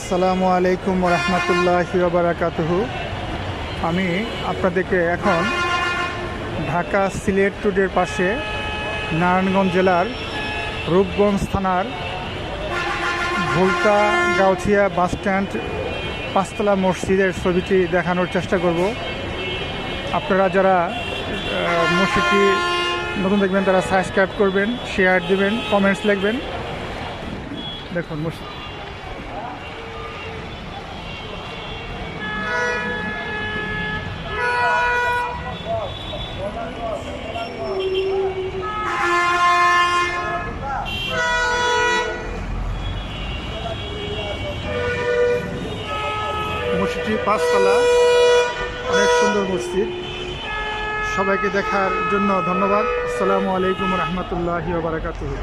আসসালামু আলাইকুম রহমতুল্লাহি ওয়া বারাকাতুহু। আমি আপনাদেরকে এখন ঢাকা সিলেট রোডের পাশে নারায়ণগঞ্জ জেলার রূপগঞ্জ থানার ভুলতা গাউছিয়া বাস স্ট্যান্ড পাঁচতলা মসজিদের ছবিটি দেখানোর চেষ্টা করব। আপনারা যারা মসজিদটি নতুন দেখবেন তারা সাবস্ক্রাইব করবেন, শেয়ার দেবেন, কমেন্টস লিখবেন। দেখুন মসজিদ মসজিদটি পাঁচতলা, অনেক সুন্দর মসজিদ। সবাইকে দেখার জন্য ধন্যবাদ। আসসালামু আলাইকুম রহমতুল্লাহি ওয়া বারাকাতুহু।